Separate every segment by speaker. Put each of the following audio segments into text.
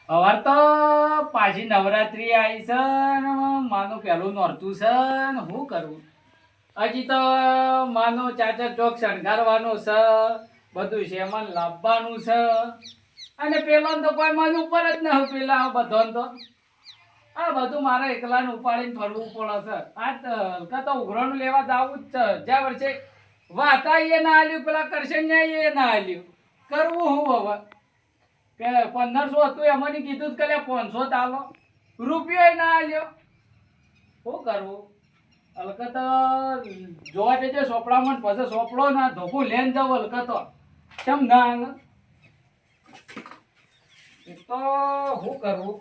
Speaker 1: હવે તો પાછી નવરાત્રી આવી છે ને માનું પેલું નોરતું છે ને શું કરવું. હજી તો માનું ચાચર ચોક શણગારવાનું છે, બધું શેમન લાવવાનું છે. અને પેલા તો કોઈ માનું ઉપર જ ન હોય. પેલા બધો તો આ બધું મારે એકલાને ઉપાડીને ફરવું પડે છે. આ હલકા તો ઉઘરાણું લેવા જવું જ છે. જ્યાં વર્ષે વાતા એ ના આલ્યું, પેલા કરશન્યા એ ના આલ્યું. કરવું હું હવે કે 1500 હતું એમને કીધું કે 500 તાલો રૂપિયો ના આલ્યો. શું કરવું? હલકત જોવા જજો સોપડામાં, પછી સોપડો ના ધોકું લેન જાવ હલકત કેમ ના આલે. તો શું કરવું?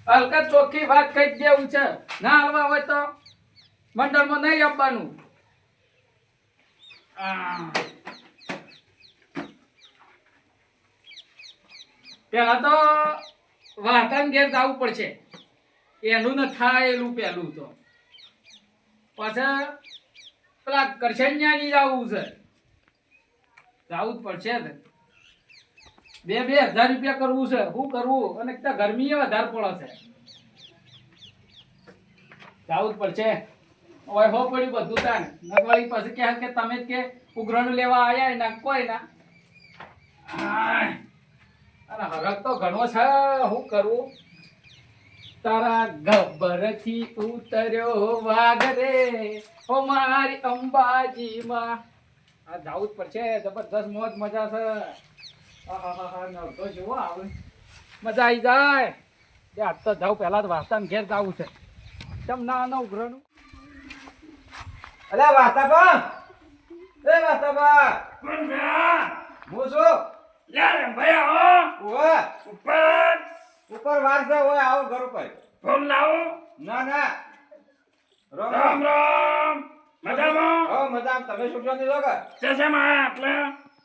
Speaker 1: હલકત ચોખ્ખી વાત કહી દેવું છે. ના હાલવા હોય તો મંડળમાં નહીં આપવાનું. પેલા તો વાહતાન ઘેર જવું પડશે. એનું ન થાય એલું પેલું તો પાછા પેલા કરશન્યા ની જવું છે. જવું જ પડશે ને. 2,000 રૂપિયા કરવું છે. શું કરવું? અને ગરમી વધારે પડે છે. જવું જ પડશે. હવે હો પડ્યું બધું તાને નગવાળી પાસે કે તમે જ કે ઉઘરાણું લેવા આવ્યા ના કોઈ ના. અને હરક તો ઘણો છે. શું કરવું? તારા ગબ્બરથી ઉતર્યો વાઘ રે ઓ મારી અંબાજી માં. આ જવું જ પડશે. જબરદસ્ત મોજ મજા છે. નડતો જુઓ આવે મજા આવી જાય. આજ તો જાઉં પેલા તો વાસ્તાન ઘેર જવું છે. કેમ ના ઉઘરાણું.
Speaker 2: અરે વાતાબા, એ વાતાબા,
Speaker 3: કોણ છે?
Speaker 2: હું છું.
Speaker 3: યાર ભાઈ આવો
Speaker 2: ઓય
Speaker 3: ઉપર
Speaker 2: ઉપર વાર છે. ઓય આવો ઘર ઉપર.
Speaker 3: ફોન લાવો.
Speaker 2: ના ના રોમ
Speaker 3: રામ રામ. મજામાં?
Speaker 2: હો મજામાં. તમે શું છો દીધો કે
Speaker 3: ચશ્મા આપણે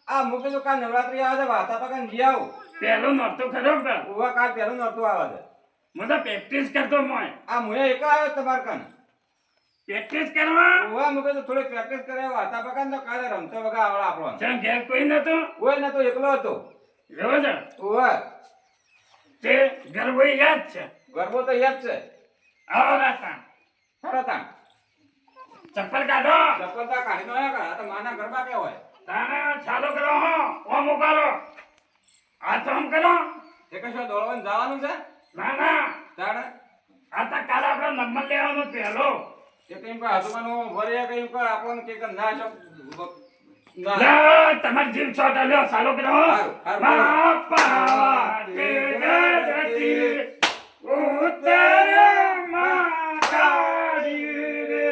Speaker 2: આ મૂકી દો. કાલ નવરાત્રી આવે છે. વાતાબા કાન જી આવું.
Speaker 3: પહેલું નહોતું ખરું કે
Speaker 2: ઓવા કાલ પહેલું નહોતું આવે છે.
Speaker 3: હું તો પ્રેક્ટિસ કરતો મોય.
Speaker 2: આ મુએ એક આવ્યો તમાર કાન.
Speaker 3: પ્રેક્ટિસ કરવા
Speaker 2: ઓવા મૂકે તો થોડી પ્રેક્ટિસ કરે. વાતાબા કાન તો કાલે રમતો વગા આવડે આપણો.
Speaker 3: ત્યાં ઘેર કોઈ નતું
Speaker 2: ઓય ને તો એકલો હતો.
Speaker 3: એવો છે
Speaker 2: ઓય
Speaker 3: તે ઘર કોઈ યાદ છે.
Speaker 2: ગરબો તો યાદ છે.
Speaker 3: આવો રાતા
Speaker 2: ખરા
Speaker 3: ચપ્પલ કાઢો.
Speaker 2: ચપ્પલતા કાઢી નો આ તો માના ગરબા કે હોય.
Speaker 3: તારા ચાલુ કરો હો ઓમ ઉપાડો. હાથ ઓમ કરો.
Speaker 2: એ કશો દોડવાનું જવાનું છે.
Speaker 3: ના ના
Speaker 2: તાણે
Speaker 3: આ તો કાલે આપણે નંબર લેવાનો પહેલો.
Speaker 2: એ કઈ પર આજુબાનું ભર્યા કઈ પર આપણને કે ના છો ના
Speaker 3: લે તમાર જીવ છોટા લ્યો ચાલુ કરો.
Speaker 2: હારું, હારું.
Speaker 3: મા પાટી ગરતી ઉતરે માતાજી રે.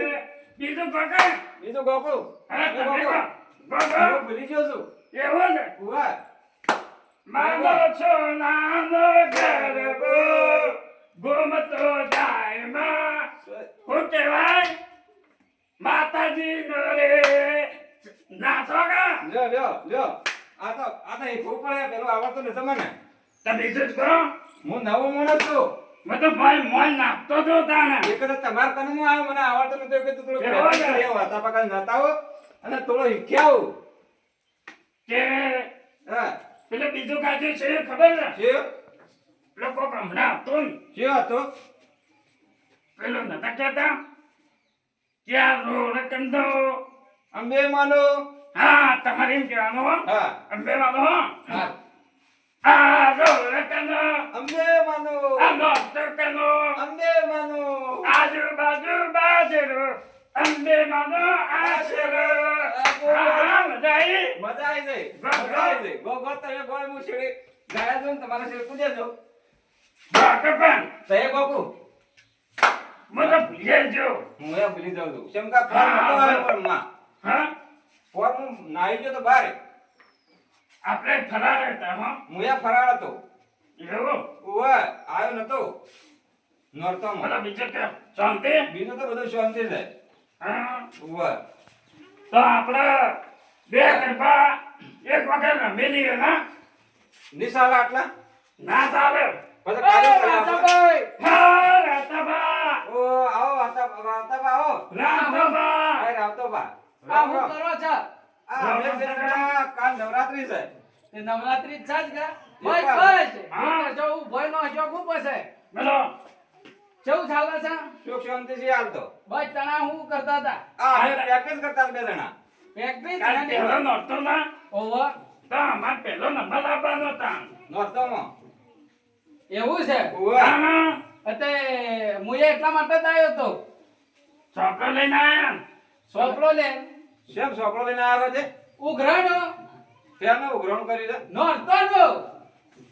Speaker 3: બીજું કોકે
Speaker 2: બીજું ગોકું
Speaker 3: હા
Speaker 2: એ
Speaker 3: તમે
Speaker 2: ગોકું.
Speaker 3: ગોગો
Speaker 2: હું ભૂલી ગયો છું.
Speaker 3: એવો છે
Speaker 2: ઉવા
Speaker 3: માનો છો નાનો ગરબો ઘૂમતો જાય માં. શું કહેવાય માતાજી નો રે નાચો કા.
Speaker 2: લ્યો લ્યો લ્યો આ તો એક પડે પેલો આવડતો ને તમને.
Speaker 3: તો બીજું જ કરો.
Speaker 2: હું નવો માણસ છું.
Speaker 3: મેં તો ભાઈ મોય નાખતો હતો તાણે.
Speaker 2: એક તો તમાર કને હું આવ્યો મને આવડતો નતો કે તું થોડો
Speaker 3: એવો
Speaker 2: પ્રેક્ટિસ
Speaker 3: છે.
Speaker 2: કરી આવો. હતા પકા નતા હો અને થોડો શીખ્યા આવું.
Speaker 3: કે
Speaker 2: હા
Speaker 3: પેલો બીજું કાજુ છે એ ખબર છે
Speaker 2: છે
Speaker 3: લોકો હમણાં હતો ને
Speaker 2: છે હતો.
Speaker 3: પેલો નતા કહેતા કે આ રોડ કંદો.
Speaker 2: અંબે માનો.
Speaker 3: હા તમારે એમ કહેવાનું હો.
Speaker 2: હા
Speaker 3: અંબે વાળો હો.
Speaker 2: હા
Speaker 3: આ રોડ કંદો
Speaker 2: અંબે માનો.
Speaker 3: આ નોટ કંદો
Speaker 2: અંબે માનો.
Speaker 3: આજુબાજુ બાજરો અંબે માનો આશરો. હા મજા આવી.
Speaker 2: મજા આવી જાય. મજા આવી જાય. ગો તમે ગોળ મુ છેડે ગાયા જો ને તમારા છેડે પૂજે જો.
Speaker 3: પણ
Speaker 2: તે ગોકુ
Speaker 3: મને ભૂલી ગયો.
Speaker 2: હું એ ભૂલી જાઉં છું. કેમ કા ફોન નતો આવ્યો પણ માં.
Speaker 3: હા
Speaker 2: ફોન હું નાઈ ગયો તો બારે.
Speaker 3: આપણે ફરાર હતા હો.
Speaker 2: હું એ ફરાળ હતો.
Speaker 3: એવું
Speaker 2: ઓવે આવ્યો નતો. નોરતો
Speaker 3: મને બીજું કે શાંતિ.
Speaker 2: બીજું તો બધું શાંતિ છે.
Speaker 3: હા
Speaker 2: ઓવે
Speaker 3: તો આપણે બે ગરબા એક વખત રમી લઈએ ના.
Speaker 2: નિશાલા આટલા
Speaker 3: ના ચાલે.
Speaker 2: પછી કાલે
Speaker 1: રાધાભાઈ,
Speaker 3: હા રાતાબા.
Speaker 2: ઓ આવો વાતા આવો.
Speaker 3: રાતાબા.
Speaker 2: આય આવતો બા.
Speaker 1: આ હું કરો છો?
Speaker 2: આ અમે બેટા કાલ નવરાત્રી છે.
Speaker 1: તે નવરાત્રી જ છે જ કા
Speaker 2: એ
Speaker 1: બસ
Speaker 2: પણ.
Speaker 1: બસ
Speaker 3: હા.
Speaker 1: હું જો ભય નો જો ખૂબ હશે
Speaker 3: બોલો
Speaker 1: કેવું ચાલે છે
Speaker 2: સુખ શાંતિથી હાલતો.
Speaker 1: બસ તણા હું કરતા હતા
Speaker 2: આ અમે practice કરતા હતા બે જણા.
Speaker 1: ફેક્ટરી
Speaker 3: કાલ પહેલો નહોતો ના
Speaker 1: ઓવર
Speaker 3: તો અમાર પહેલો નંબર આપવાનો હતા
Speaker 2: નોરતામાં.
Speaker 1: એવું છે
Speaker 2: ઉવ્વ.
Speaker 1: અતે મુએ એટલા માટે જ આવ્યો તો
Speaker 3: છોકરો લઈને આયા
Speaker 1: સોપડો લે
Speaker 2: શેમ છોકરો લઈને આવ્યો છે?
Speaker 1: ઉઘરાણો
Speaker 2: ત્યાંનો ઉઘરાણું કરી દે.
Speaker 1: નોરતો નો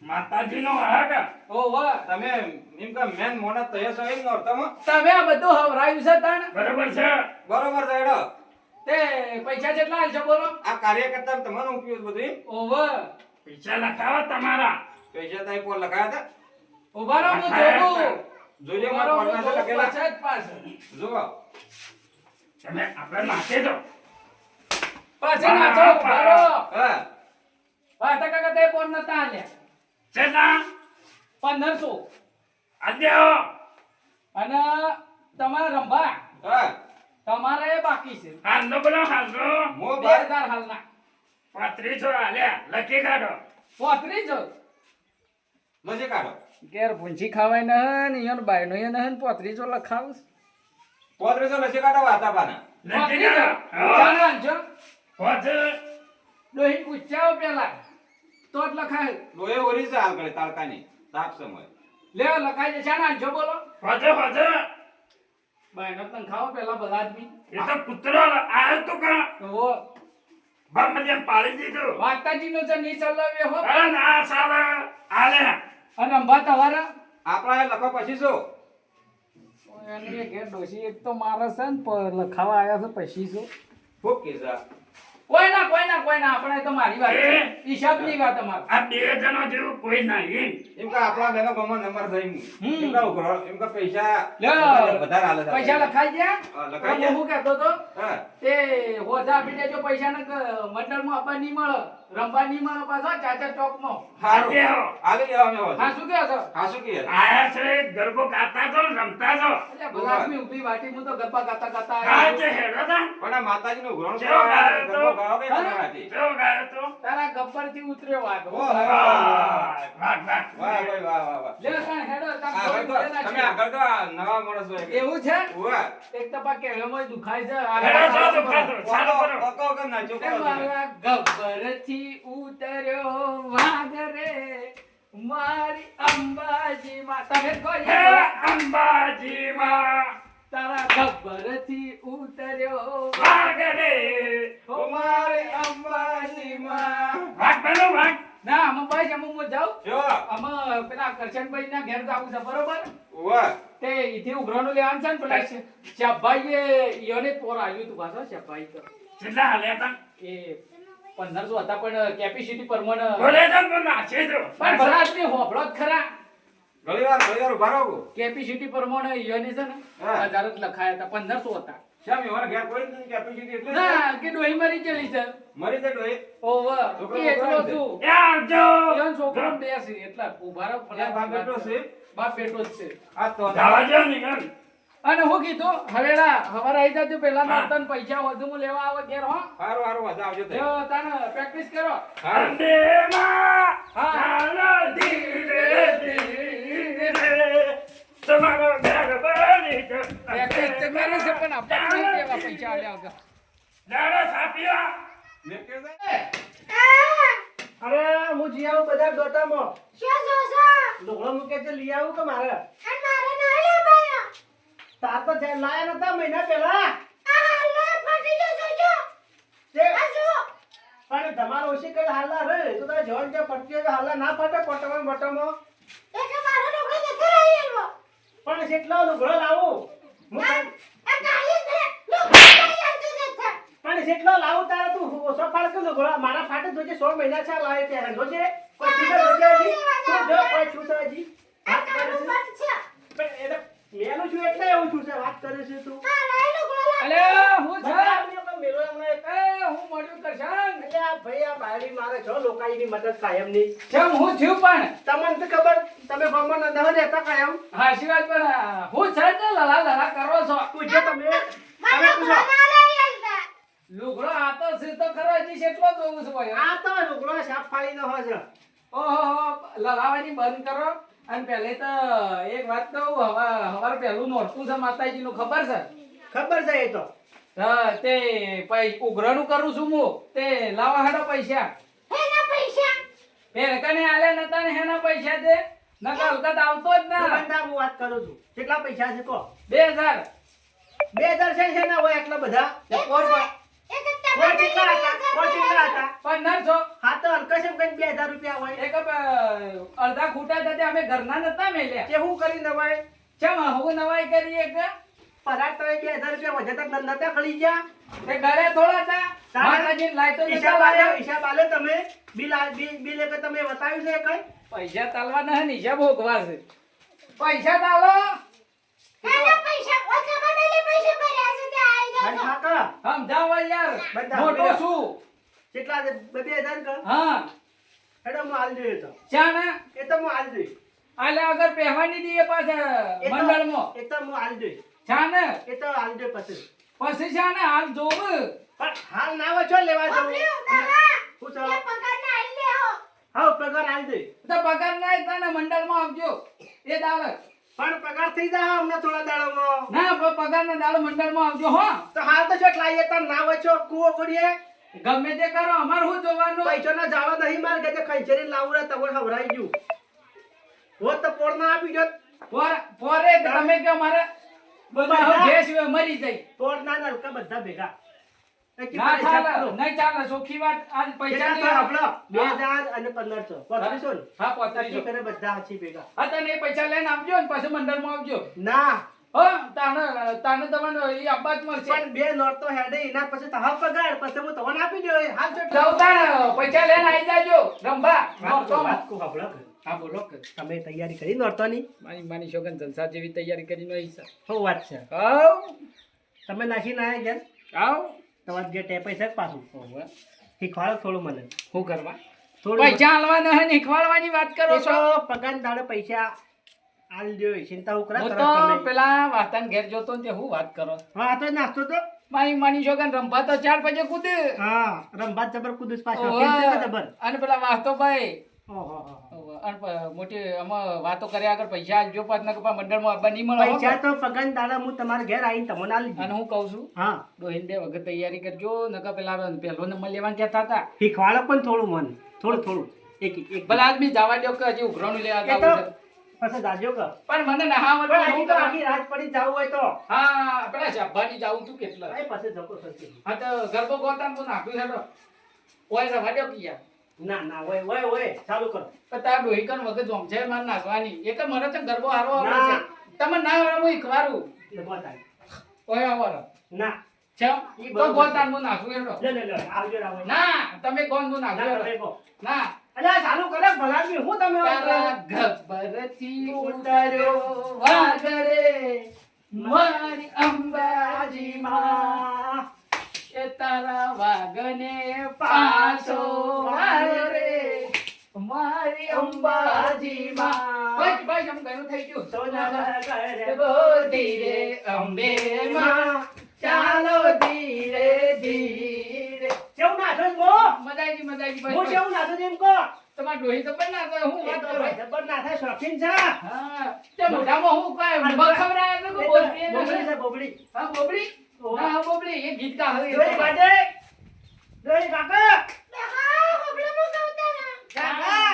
Speaker 3: માતાજીનો હક
Speaker 1: ઓવર
Speaker 2: તમે એમ કે મેન મોણસ તો એ છો એમ નોરતામાં?
Speaker 1: તમે આ બધું હવરાયું છે તાણ
Speaker 3: બરોબર છે
Speaker 2: બરોબર છે હેડો.
Speaker 1: તે પૈસા કેટલા આલશો બોલો
Speaker 2: આ કાર્યકર્તા તમારો ઉપયોગ બધું એમ?
Speaker 1: ઓવર
Speaker 3: પૈસા લખાવો તમારા
Speaker 2: પૈસા તારી પર લખાયા હતા?
Speaker 1: ઉભા રહો હું જોઉં
Speaker 2: જોજે
Speaker 1: ઉભા
Speaker 2: મારા
Speaker 1: રહો, હું
Speaker 2: પરનાસે
Speaker 1: જોઉં,
Speaker 2: લખેલા.
Speaker 1: પાછા જ પાછા.
Speaker 2: જુઓ.
Speaker 3: તમે આપણે નાખી દો
Speaker 1: પાછા નાચો, ઉભા રહો.
Speaker 2: હા.
Speaker 1: પાછા કાકા તે પોર નતા આલ્યા.
Speaker 3: ચેલા
Speaker 1: 1500
Speaker 3: આદ્યો
Speaker 1: અને તમારા રંભા
Speaker 2: હા.
Speaker 1: તમારે બાકી છે
Speaker 3: હાલનો બોલો હાલનો
Speaker 2: મો
Speaker 1: 2000 હાલના
Speaker 3: 3500 આલ્યા લખી કાઢો
Speaker 1: 35
Speaker 2: લસી કાઢો.
Speaker 1: ઘેર ભૂંચી ખાવાય ન ને ઈયોને બાયનો એ ન 35 લખાવું
Speaker 2: 3500 લસી કાઢો વાતા પાના.
Speaker 3: લખી કાઢો
Speaker 1: ચાલો જો
Speaker 3: હોજ
Speaker 1: ડોહી પૂછ્યા પેલા તો જ લખાય
Speaker 2: લોહે ઓરી છે હાલ કરે તાળકાની. તાપ સમય.
Speaker 1: લે લખાઈ જશે ને જો બોલો
Speaker 3: હોજ હોજ
Speaker 1: બાયનો તને ખાઓ પેલા બધા આદમી
Speaker 3: એ તો પુત્ર આયો તો કા
Speaker 1: તો
Speaker 3: બાપને પાડી દીધું
Speaker 1: માતાજીનો છે ની ચલાવે હો
Speaker 3: અરે ના સાલે આલે
Speaker 1: અને રંભા તમારા
Speaker 2: આપણા એ લખો પછી શું?
Speaker 1: એની ઘેર ડોશી એક તો મારે છે ને લખાવા આવ્યા છે પછી શું
Speaker 2: ખૂબ કીધા.
Speaker 1: કોઈ ના આપણે તો મારી વાત છે હિસાબની વાત અમાર
Speaker 3: આ બે જણો જેવું કોઈ નહીં
Speaker 2: એમ કે આપણા બેનો ગમો નંબર થઈ.
Speaker 1: હમ.
Speaker 2: એમ કે ઉઘરાણ, એમ કે પૈસા
Speaker 1: લ્યો.
Speaker 2: વધારે હાલે છે.
Speaker 1: પૈસા લખાઈ ગયા
Speaker 2: હા, લખાઈ ગયા.
Speaker 1: હું કહેતો તો
Speaker 2: હા.
Speaker 1: તે હોજા આપી દેજો પૈસા ને મંડળમાં આપવા નહીં મળે રંભા નહીં મળે પાછો ચાચા ચોકમાં
Speaker 2: હારું.
Speaker 3: આદ્યો
Speaker 2: હાલી જવા અમે હોત.
Speaker 1: હા શું કહો છો
Speaker 2: હા, શું કહે?
Speaker 3: આયા છે ગરબો ગાતા છો ને રમતા છો
Speaker 1: એટલે બધા આદમી ઊભી વાટી હું તો ગપ્પા ગાતા
Speaker 3: હા
Speaker 1: આવ્યો
Speaker 3: છે હેડો તા
Speaker 2: પણ આ માતાજીનું ઉઘરાણ
Speaker 3: કેવો ગાયો તો?
Speaker 2: ગરબો ગાવા કઈ
Speaker 1: હા?
Speaker 2: ખબર હતી?
Speaker 3: કેવો ગાયો તો
Speaker 1: તારા ગબ્બર થી ઉતર્યો વાઘ
Speaker 2: ઓહો.
Speaker 3: વાહ વાહ
Speaker 2: વાહ ભાઈ વાહ વાહ વાહ.
Speaker 1: લે કાંઈ હેડો તાર
Speaker 2: આગળ તો
Speaker 1: ગોળી
Speaker 2: તમે
Speaker 1: નાખી.
Speaker 2: આગળ તો આ નવા માણસ હોય કે.
Speaker 1: એવું છે
Speaker 2: ઉવ્વ.
Speaker 1: એક તો પા કેળોમાં દુખાય છે
Speaker 3: હેડો છો તો ખાતો ચાલો કરો
Speaker 2: પકો વગર નાચો
Speaker 1: તે
Speaker 2: કરો તમે.
Speaker 1: મારા ગબ્બરથી ઉતર્યો વાઘ રે મારી અંબાજી માં તમે જ કહો
Speaker 3: હે
Speaker 1: યાર.
Speaker 3: અંબાજી માં
Speaker 1: તારા ગબ્બરથી ઉતર્યો
Speaker 3: વાગડે
Speaker 1: ઓ મારી અંબાજી માં
Speaker 3: વાગ બનો વાગ
Speaker 1: ના અમે ભાઈ હું જાઉં
Speaker 2: જો.
Speaker 1: અમે પેલા કરશનભાઈ ના ઘેર જાવું છે બરોબર
Speaker 2: ઉવ્વ.
Speaker 1: તે ઈથી ઉઘરાણું લેવાનું છે ને પેલા શાભાઈએ ઈયોને પોર આવ્યું તું પાછો શાભાઈ તો
Speaker 3: કેટલા હાલ્યા તા
Speaker 1: એ 1500 હતા પણ કેપેસિટી પ્રમાણે
Speaker 3: બોલે તો પણ નાચે તો
Speaker 1: પણ ભરાતની હોભળો જ ખરા
Speaker 2: ઘડીવાર ઉભા રહો.
Speaker 1: કેપેસિટી પ્રમાણે ઈયોને છે ને
Speaker 2: હા.
Speaker 1: 1000 જ લખાયા હતા 1500 હતા
Speaker 2: શેમ એવાના ઘેર કોઈ નથી capacity એટલે જ છે?
Speaker 1: ના કે ડોહી મરી ગયેલી છે
Speaker 2: મરી જાય ડોહી.
Speaker 1: ઓવર
Speaker 2: છોકરો
Speaker 1: એ એકલો
Speaker 2: છોકરો
Speaker 1: છું
Speaker 3: એ આવજો
Speaker 1: ઈયોનો છોકરો બે છે એટલા ઉભા રહો
Speaker 2: ત્યાં બાપ બેઠો છે.
Speaker 1: બાપ બેઠો જ છે
Speaker 2: આ તો
Speaker 3: જવા જો નિકન
Speaker 1: અને હું કીધું હવેડા હવારે આવી જાજો પેલા
Speaker 3: હા.
Speaker 1: નોરતન પૈસા વધુ હું લેવા આવે ઘેર હો
Speaker 2: હારું હારું વાંધો આવજો તે.
Speaker 1: જો તને પ્રેક્ટિસ કરો
Speaker 2: હારું.
Speaker 3: અંબે માં
Speaker 1: હા.
Speaker 3: ચાલો ધીરે ધીરે તમારો ઘર બની
Speaker 1: પ્રેક્ટિસ તો કરે છે પણ આપણે નહીં દેવા પૈસા આલ્યા વગર
Speaker 3: દાડો સાપિયા
Speaker 2: મેં કીધું છે.
Speaker 4: અરે હું જી આવું બધા દોટામાં
Speaker 5: શું જોશો?
Speaker 4: લુગડો મૂકે છે લઈ આવું કે મારે
Speaker 5: અને મારે ના લેવાયો.
Speaker 4: તાર તો છે લાયા નતા મહિના પહેલા
Speaker 5: આ હાલો ફાટી જશે જો.
Speaker 4: તે
Speaker 5: આ જો.
Speaker 4: પણ તમારો ઓછી કઈ હાલા રે તો તારે જવાન કે પટ્ટી હાલા ના ફાટે કોટમાં બટમાં
Speaker 5: એ કે મારો લુગડો નથી રહી એલો.
Speaker 4: પણ કેટલો લુગડો લાવું હું
Speaker 5: આ
Speaker 4: પણ-
Speaker 5: કાળી છે. લુગડો નહીં આવતું નથી.
Speaker 4: પણ જેટલો લાવું તારે તું ઓછો ફાડ કે લુગડો મારા ફાટે જોજે 100 મહિના છે લાવે ત્યારે જોજે કોઈ ચીજો જોજે હજી તું જો કોઈ છું છે હજી
Speaker 5: આ
Speaker 4: વાત કરે
Speaker 5: કાળું
Speaker 4: છે
Speaker 5: પટ છે.
Speaker 4: પણ એ તો મેલું છું એટલે એવું છું છે વાત કરે છે તું
Speaker 5: મારે એ લુગડો લાવ.
Speaker 1: અલે હું છે
Speaker 4: બરાબર, પણ મેલો એમને
Speaker 1: એ હું મળ્યું કરશન
Speaker 4: એટલે આ ભાઈ આ બાયડી મારે છો લોકાઈની મદદ કાયમની
Speaker 1: જેમ હું થયું પણ
Speaker 4: તમને તો ખબર તમે ભગવાન ન રહેતા કાયમ
Speaker 1: હાશી વાત પણ હું છે ને લલા લલા કરો છો
Speaker 4: પૂછો તમે
Speaker 5: મારો
Speaker 4: તમે પૂછો
Speaker 5: ઘર ના લઈ આવતા.
Speaker 1: લુગડો આ તો છે તો ખરો હજી કેટલો જોવું છે ભાઈ
Speaker 4: આ તો લુગડો સાફ ફાડીનો હોય છે.
Speaker 1: ઓહો લગાવવાની બંધ કરો અને પહેલે તો એક વાત કહું હવાર પહેલું નોરતું છે માતાજીનું ખબર છે
Speaker 4: ખબર છે એ તો.
Speaker 1: હા તે ઉઘરાણું કરું છું હું તે લાવા હાડો પૈસા
Speaker 5: એના પૈસા
Speaker 1: પેરકાને આલે નતા ને હેના પૈસા તે નકર હલકત આવતો જ ના
Speaker 4: દુકાનદાર હું વાત કરું છું. કેટલા પૈસા છે કહો?
Speaker 1: 2000
Speaker 4: 2000 છે ના હોય આટલા બધા?
Speaker 1: તે પોર પર
Speaker 5: એક જ
Speaker 4: કોણ કેટલા હતા? કોણ કેટલા હતા?
Speaker 1: 1500
Speaker 4: હા તો હલકશમ કઈ 2000 રૂપિયા હોય.
Speaker 1: એક અડધા ખૂટા હતા અમે ઘરના નતા મેલ્યા
Speaker 4: કે હું કરી નવાય?
Speaker 1: ચમ હું નવાઈ કરી એક
Speaker 4: પરાગ તો 2000 રૂપિયા વધે તો ધંધા ત્યાં ખળી ગયા.
Speaker 1: તે ઘરે થોડા હતા માતાજી લાઈટો નતા
Speaker 4: હિસાબ
Speaker 1: લાયા
Speaker 4: આલ્યો, હિસાબ આલ્યો તમે? બિલ એક તમે બતાવ્યું છે કઈ?
Speaker 1: પૈસા તાલવાના હે ને હિસાબ ભોગવા છે પૈસા તાલો
Speaker 5: એના પૈસા ઓછામાં મેલે પૈસા ભર્યા છે તે આવી
Speaker 4: ભાઈ
Speaker 5: જજો
Speaker 4: કાકા,
Speaker 1: સમજાવો યાર
Speaker 4: બધા
Speaker 1: મોટો
Speaker 4: ભેગા.
Speaker 1: છું
Speaker 4: કેટલા છે? 2000 કર.
Speaker 1: હા
Speaker 4: હેડો હું હાલ જોઈએ તો.
Speaker 1: ચા ને
Speaker 4: એ તો હું હાલ જોઈ.
Speaker 1: આલે અગર પહેવાની દીએ પાછા
Speaker 4: એ તો-
Speaker 1: મંડળમાં
Speaker 4: એ તો હું હાલ જોઈ.
Speaker 1: ચા ને
Speaker 4: એ તો હાલ જોઈ પછી.
Speaker 1: પછી ચા ને હાલ જોવું
Speaker 4: પણ હાલ ના હોય છો લેવા જવું?
Speaker 5: ઓપલ્યો દાદા
Speaker 4: શું
Speaker 5: એ
Speaker 4: છે?
Speaker 5: પગાર ના આઈ લેહો
Speaker 4: હા પગાર હાલ જોઈ.
Speaker 1: તો પગાર ના તને મંડળમાં આવજો એ દાડે
Speaker 4: પણ પગાર થઈ જાય હમણાં થોડા દાડામાં.
Speaker 1: ના પગાર ના દાડે મંડળમાં આવજો હો
Speaker 4: તો હાલ તો ચોટ લાવીએ તો ના હોય છો કૂવો કરીએ.
Speaker 1: ગમે તે કરો અમાર શું જોવાનું
Speaker 4: પૈસો ના જાવા નહીં માર કે ખંચેરી લાવું રે તમને હવરાઈ ગયું. હોત તો પોર ના આપી જોત.
Speaker 1: પોરે તમે કે મારે બધા
Speaker 4: બધા.
Speaker 1: ભેંસ મરી જાય
Speaker 4: પોર ના નલકા બધા ભેગા. એ કે
Speaker 1: ના
Speaker 4: હિસાબ
Speaker 1: ચાલે
Speaker 4: કરો.
Speaker 1: નહીં ચાલે ચોખ્ખી વાત આજ પૈસા
Speaker 4: કેટલા
Speaker 1: નહીં
Speaker 4: થયા
Speaker 1: આવે.
Speaker 4: આપણો? 2000 અને 1500. 3500 ને?
Speaker 1: હા
Speaker 4: નક્કી
Speaker 1: 3500
Speaker 4: કરે બધા હાચી ભેગા.
Speaker 1: હા તને એ પૈસા લઈને આપજો ને પાછું મંડળમાં આવજો
Speaker 4: ના
Speaker 1: હો તાને તમને એ આપવા જ મળશે
Speaker 4: પણ બે નોટ તો હેડે એના પછી તો હાફ પગાર પછી હું તમને આપી દઉં હાલ ચોટ
Speaker 1: જવતા પૈસા લઈને આવી જાજો રંભા નોરતો
Speaker 4: વાત કો સાંભળો.
Speaker 1: હા બોલો કે
Speaker 4: તમે તૈયારી કરી નોરતોની?
Speaker 1: માની શોગન જલસા જેવી તૈયારી કરીને આવી છે
Speaker 4: શું વાત છે?
Speaker 1: આવ
Speaker 4: તમે નાસી ના ઘેર
Speaker 1: આવ
Speaker 4: તમારે જે ટેપાઈ છે પાછું શીખવાડો થોડું મને.
Speaker 1: શું કરવા
Speaker 4: થોડું
Speaker 1: પૈસા આલવાના હે ને ખવાડવાની વાત કરો
Speaker 4: એ
Speaker 1: છો
Speaker 4: તો પગાર દાડે પૈસા આલ દ્યો ચિંતા હું કરા
Speaker 1: હું
Speaker 4: તરત
Speaker 1: તો
Speaker 4: તમે.
Speaker 1: પેલા વાતાન ઘેર જોતો ને તે હું વાત કરો
Speaker 4: હા તો નાસ્તો તો
Speaker 1: માની શોગન રંભા તો 4 વાગે કૂદે
Speaker 4: હા રંભાત જબર કુદુસ પાછો
Speaker 1: ઓહો.
Speaker 4: કેમ છે કે જબર?
Speaker 1: અને પેલા વાસ્તો ભાઈ
Speaker 4: ઓહો
Speaker 1: અને મોટી આમાં વાતો કર્યા આગળ પૈસા આલજો પાછ ના કપા મંડળમાં આપવા નહીં મળે હો.
Speaker 4: પૈસા તો પગાર દાડે હું તમારા ઘેર આવીને તમને આલી
Speaker 1: અને
Speaker 4: દઉં.
Speaker 1: હું કહું છું
Speaker 4: હા
Speaker 1: ડોહીન બે વખત તૈયારી કરજો નકા પેલા પહેલો નંબર લેવાનું કહેતા હતા
Speaker 4: શીખવાડો પણ થોડું મન થોડું એક
Speaker 1: ભલા આદમી જવા દો કે હજી ઉઘરાણું લેવા
Speaker 4: એ તો
Speaker 1: જવું છે
Speaker 4: પછી જાજો કે
Speaker 1: પણ મને ના
Speaker 4: પણ હજી
Speaker 1: આવડતું
Speaker 4: તો આખી રાત પડી જાવું હોય તો
Speaker 1: હા પેલા જબ્બાની જાવું તું કેટલા
Speaker 4: એ પછી જકો થશે.
Speaker 1: હા તો ગરબો ગોતાન તો નાખ્યું છે તો ઓય રવા દો કિયા
Speaker 4: ના હોય ચાલુ કરો.
Speaker 1: તો તાર ડોહી કન વખત જોમશે માર નાખવાની એક મને તો ગરબો હારો આવડે
Speaker 4: ના.
Speaker 1: છે તમે ના આવડે હું ઈખવારું
Speaker 4: લે બતાય.
Speaker 1: ઓય આવડે
Speaker 4: ના
Speaker 1: ચમ
Speaker 4: ઈ
Speaker 1: તો
Speaker 4: બરોબર
Speaker 1: ગોતાન હું નાખું એનો
Speaker 4: લે આવજો રાવ.
Speaker 1: ના તમે કોણ હું
Speaker 4: ના
Speaker 1: નાખું
Speaker 4: તમે
Speaker 1: એનો.
Speaker 4: કહો.
Speaker 1: ના
Speaker 4: અલ્યા ચાલુ કરે ભલાદમી હું તમે
Speaker 1: તારા ગબ્બરથી ઉતર્યો વાગરે મારી અંબાજી માં એ તારા વાગને પાછો વારે મારી અંબાજી માં બસ બસ આમ ઘણું થઈ ગયું
Speaker 4: સોના કરે
Speaker 1: બો ધીરે અંબે માં ચાલો ધીરે ધીરે
Speaker 4: કેવું નાચો છો બો?
Speaker 1: મજાજી
Speaker 4: હું
Speaker 1: બસ
Speaker 4: કેવું નાચો છો એમ કહો?
Speaker 1: તમાર ડોહી તો પણ ના કરે હું
Speaker 4: એ
Speaker 1: વાત
Speaker 4: તો
Speaker 1: કરું
Speaker 4: ભાઈ જબર નાથે શોખીન છે.
Speaker 1: હા તે મોઢામાં હું કાંઈ બખવરાય તો કોઈ બોલતી
Speaker 4: એ તો બોબડી
Speaker 1: નથી.
Speaker 4: છે બોબડી.
Speaker 1: હા બોબડી ના હા બોબડી એ ગીત ગા હવે
Speaker 4: જોઈ બાજે. જોઈ કાકા.
Speaker 5: હા હોબળો મો કહું
Speaker 1: કાકા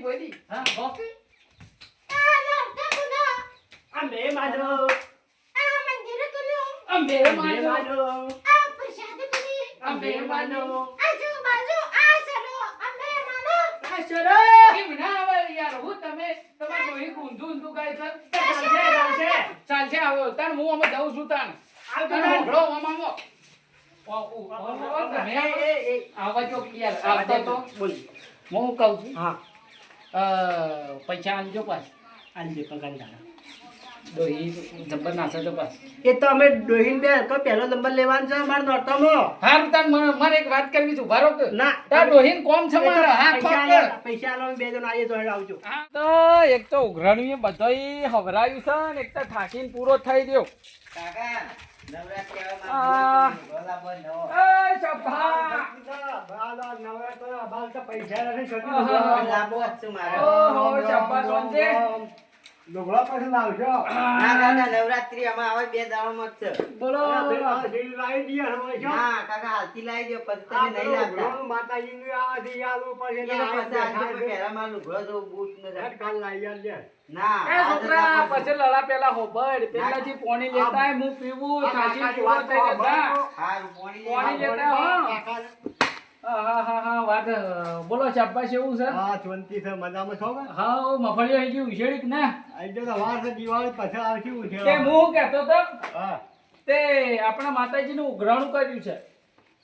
Speaker 1: બોલી હા બોકી
Speaker 5: આ ના તકુનો
Speaker 4: આ મે માનો.
Speaker 5: આ મંદિર કુનો
Speaker 1: અંબે
Speaker 4: મે
Speaker 1: માનો
Speaker 4: માનો.
Speaker 5: આ પ્રસાદ કુની
Speaker 1: અંબે માનો
Speaker 5: આજુબાજુ આ સડો અમે માનો
Speaker 4: આ શરો.
Speaker 1: કેમ ના આવે યાર હું તમે તમાર ડોહી ઊંધું ગાય છે
Speaker 4: ચાલશે.
Speaker 1: ચાલશે આવ્યો તાણ હું આમાં જાઉં છું તાણ
Speaker 4: આવજો
Speaker 1: તાણ
Speaker 4: તાણ.
Speaker 1: હોભળો આમાં તમે
Speaker 4: એ.
Speaker 1: આવા જો યાર આવતો તો
Speaker 4: બોલ.
Speaker 1: હું કહું છું
Speaker 4: હા
Speaker 1: પૈસા આલજો પાસ
Speaker 4: આલજે પગાર દાડા.
Speaker 1: ડોહી જબ્બર નાસે તો પાસ
Speaker 4: એ તો અમે ડોહીન બે હલકો પહેલો નંબર લેવાનો છે અમારા નોરતામાં.
Speaker 1: હારું તાન મારે એક વાત કરવી છે ઉભા રહો કે
Speaker 4: ના.
Speaker 1: તાર ડોહીન કોમ છે મારા હા
Speaker 4: પૈસા આલો બે જણ આવીએ તો હેડ આવજો.
Speaker 1: તો એક તો ઉઘરાણીએ બધાય હવરાયું છે ને એક તો થાકીને પૂરો થઈ ગયો
Speaker 2: કાકા
Speaker 6: નવરાત્રી આવે
Speaker 1: આ.
Speaker 6: માં ગોલા બોલ નવો
Speaker 1: એ ચપ્પા
Speaker 4: નવરા બાલ તો પૈસા નથી છોકરી.
Speaker 1: આહા.
Speaker 6: લાંબો જ છું મારે
Speaker 1: ઓહો, ચપ્પા સોંજે.
Speaker 4: લુગડા પછી લાવજો.
Speaker 6: ના કાકા નવરાત્રી આમાં આવે 2 દાડામાં જ છે
Speaker 1: બોલો
Speaker 4: આ શેરી લાવી દઈએ હવે જો.
Speaker 6: ના કાકા હાલથી લાવી દો પછી
Speaker 4: આ
Speaker 6: તમે નહીં લાવતા
Speaker 4: લુગડો માતાજીનું આ દી આલુ પછી
Speaker 6: એ
Speaker 4: એને
Speaker 6: આ પછી
Speaker 4: બેઠા
Speaker 6: આજે
Speaker 4: છે.
Speaker 6: પહેલા મારું ઘર જો બૂટ ન જાય.
Speaker 4: હેડ કાલ લાવી આલજે.
Speaker 6: ના
Speaker 1: એ છોકરા પછી લડા પેલા હોબળ પેલાથી પોણી લેતા આય, હું પીવું
Speaker 4: આ
Speaker 1: સાચી
Speaker 4: કાકાની
Speaker 1: પીવો
Speaker 4: વાત
Speaker 1: થઈ
Speaker 4: તો
Speaker 1: જતા.
Speaker 6: હારું પોણી
Speaker 1: પોણી
Speaker 6: લઈ
Speaker 1: લેતા હો.
Speaker 4: કાકાને.
Speaker 1: હા વાત બોલો ચપ્પા કેવું છે?
Speaker 4: હા શાંતિ છે મજામાં છો કે?
Speaker 1: હા મફળીઓ થઈ ગઈ ઉછેડી કે ના?
Speaker 4: આઈ જો તો વાર છે દિવાળી પછી આવશે
Speaker 1: તે
Speaker 4: ઉઠે.
Speaker 1: હું કહેતો તો
Speaker 4: હા
Speaker 1: તે આપણા માતાજીનું ઉઘરાણું કર્યું છે.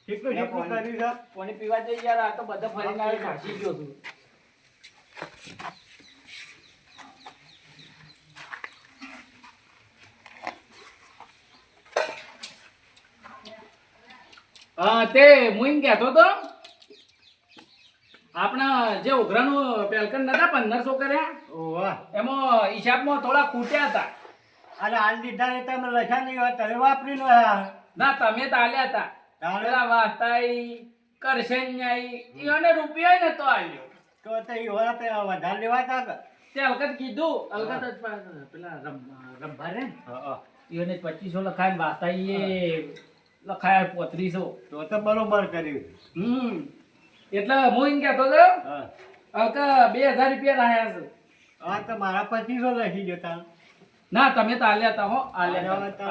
Speaker 4: શીખું શીખું કર્યું છે.
Speaker 1: પાણી પીવા જઈ યાર, આ તો બધા ફરીને આવી ઘાસી ગયો છું. હા તે હું એમ કહેતો તો આપણા જે ઉઘરાણું પેલકન નતા 1500 કર્યા
Speaker 4: ઓવા
Speaker 1: એમાં હિસાબમાં થોડા ખૂટ્યા હતા.
Speaker 4: અરે હાલ દીધા ને તમે લખ્યા નહીં હોય તમે વાપરી લો યાર.
Speaker 1: ના તમે તો આલ્યા હતા.
Speaker 4: તારે?
Speaker 1: પેલા વાસ્તાઈ કરશન્યાઈ એને રૂપિયા નતો આલ્યો.
Speaker 4: તો તો ઈ હોય તો વધારે લેવાતા કે?
Speaker 1: તે અલગત કીધું અલગત જ પેલા રંભા રે ને,
Speaker 4: હા
Speaker 1: એને 2500 લખાય વાસ્તાઈ લખાયા 3500.
Speaker 4: તો તો બરોબર કર્યું.
Speaker 1: એટલે હું એમ કહેતો હતો
Speaker 4: હા
Speaker 1: અલકા 2000 રૂપિયા રહ્યા છે.
Speaker 4: હા તો મારા 2500 લખી જતા.
Speaker 1: ના તમે તો આલ્યા હતા હો, આલ્યા હતા.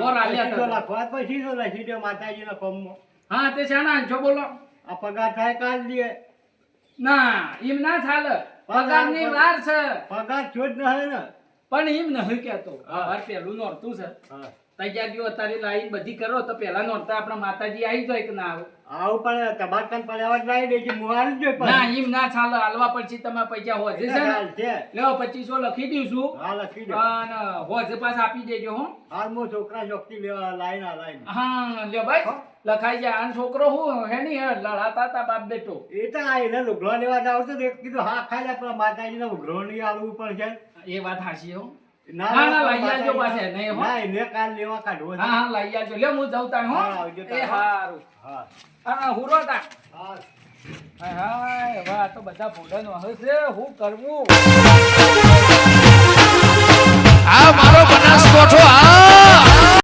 Speaker 1: ઓર આલ્યા
Speaker 4: 2500
Speaker 1: હતા.
Speaker 4: લખવા 2500 લખી દો માતાજીના કોમમાં.
Speaker 1: હા તે શાના છો બોલો?
Speaker 4: આ પગાર થાય કાલ દે.
Speaker 1: ના એમ ના ચાલે, પગારની વાર છે.
Speaker 4: પગાર છોડ ન હે ને.
Speaker 1: પણ એમ નહીં કહેતો. હર પેલું નોરતું છે,
Speaker 4: હા
Speaker 1: તૈયારીઓ અત્યારે લાઈન બધી કરો તો પેલા નોરતા આપણા માતાજી આવી જાય કે ના આવે?
Speaker 4: આવું પણ તમારે કાન પડ્યા લાવી દે છે હું આવી જ
Speaker 1: ના એમ ના ચાલે, હાલવા પછી તમે પૈસા હોજે છે ને
Speaker 4: છે.
Speaker 1: લ્યો 2500 લખી દઈશું
Speaker 4: હા લખી દો.
Speaker 1: અને હોજે પાસ આપી દેજો હો.
Speaker 4: હાલ હું છોકરા ચોકથી લેવા લાઈન આ લાઈન.
Speaker 1: હા લ્યો ભાઈ લખાઈ જાય. અને છોકરો હું હે ની હે લડાતા તા બાપ બેટો.
Speaker 4: એ તો આ એને લુગડો લેવા જાવ તો એક કીધું હા ખાઈ લે પણ માતાજીને ઉઘરો નહીં આલવું પડશે.
Speaker 1: એ વાત હાચી હો.
Speaker 4: ના
Speaker 1: ના,
Speaker 4: તો
Speaker 1: લઈ આવજો
Speaker 4: માતાજીને-
Speaker 1: પાછે, નહીં હો.
Speaker 4: ના એને કાલ લેવા કાઢવો છે.
Speaker 1: હા હા લઈ આવજો. લ્યો હું જઉં તાણ હો.
Speaker 4: હા, આવજો તાણ.
Speaker 1: એ હારું.
Speaker 4: હા
Speaker 1: હા હુરો તા.
Speaker 4: હા
Speaker 1: હાય હાય હવે આ તો બધા ભોડાનો હશે, હું કરવું?
Speaker 7: આ મારો બનાસકોઠો આ